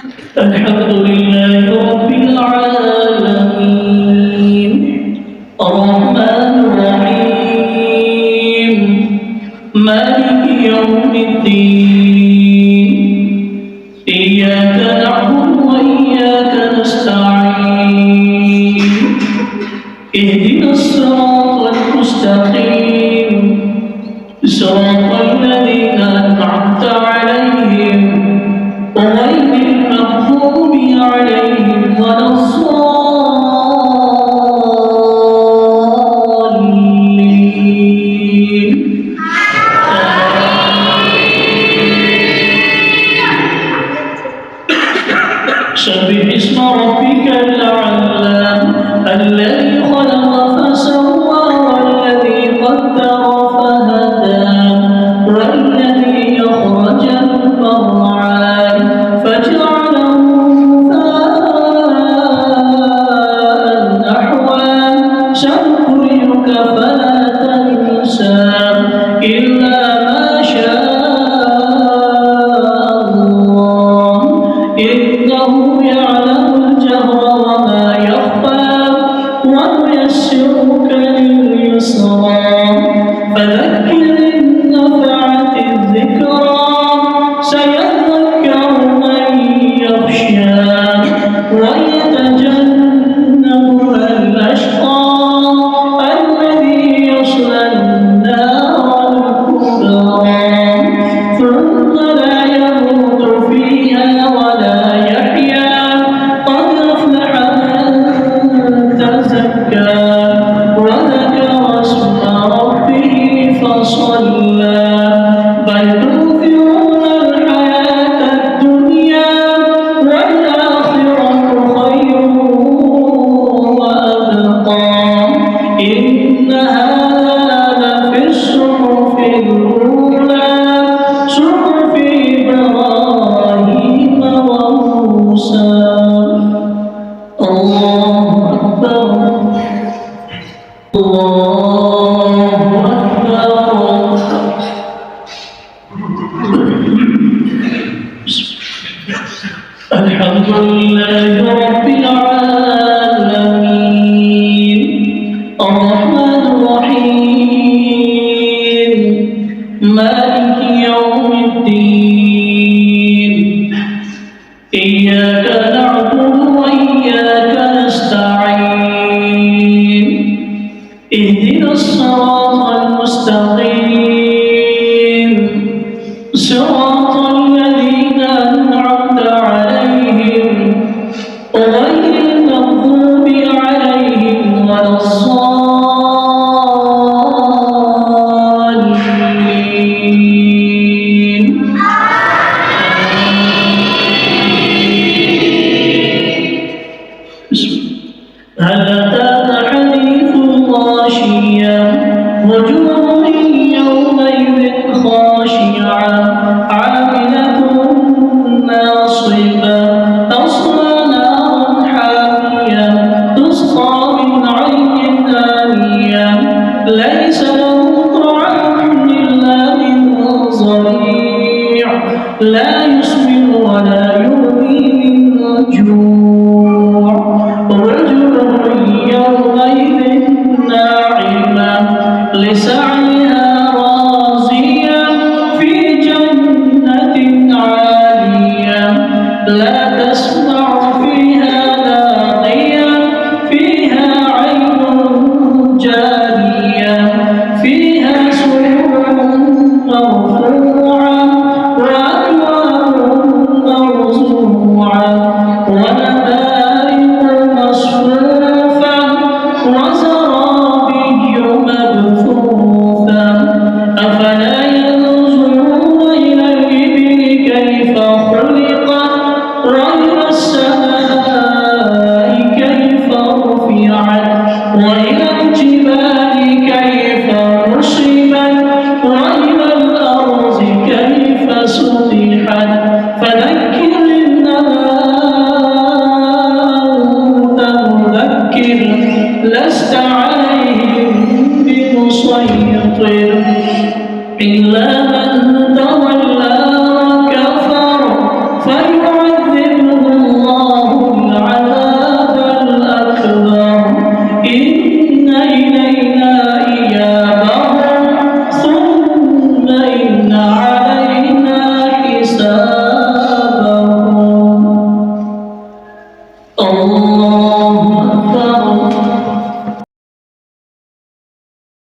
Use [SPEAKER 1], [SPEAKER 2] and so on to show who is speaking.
[SPEAKER 1] الحمد لله رب العالمين الرحمن الرحيم مالك يوم الدين إياك نعبد وإياك نستعين اهدنا الصراط المستقيم صراط الذين أنعمت عليهم غير المغضوب عليهم ولا الضالين سبح اسم ربك الأعلى الذي خلق فسوى والذي قدر فهدى والذي أخرج المرعى فجعله غثاء نحوا سنقرئك فلا تنسى إلا ما شاء الله إنه يعلم الجهر وما يخفى ونيسرك لليسرى فذكر إن نفعت الذكرى سيذكر من يخشى ويتجنبها الأشقى الذي يصلى النار الكبرى ثم لا يموت فيها ولا يحيا قد أفلح من تزكى وذكر اسم ربه فصلى بل تؤثرون الحياة الدنيا والآخرة خير وأبقى إن هذا لفي الصحف الأولى صحف إبراهيم وموسى الله أكبر الله أكبر الحمد لله رب العالمين الرحمن الرحيم مالك يوم الدين إياك نعبد وإياك نستعين اهدنا الصراط المستقيم صراط الذين أنعمت عليهم غير المغضوب عليهم ولا الضالين هل أتاك حديث الغاشية وجوه يومئذ خاشعة عاملة ناصبة تصلى نارا حامية تسقى من عين آنية ليس لهم طعام إلا من ضريع لا يسمن ولا يغني من جوع وجوه يومئذ ناعمة لسعيها راضية في جنة عالية لا تسمع فيها لاغية فيها عين جارية فيها سرور مرفوعة وأكواب موضوعة ونمارق مصفوفة وزرابي مبثوثة أفلا ينظرون إلى الإبل كيف خلقت غير السماء الله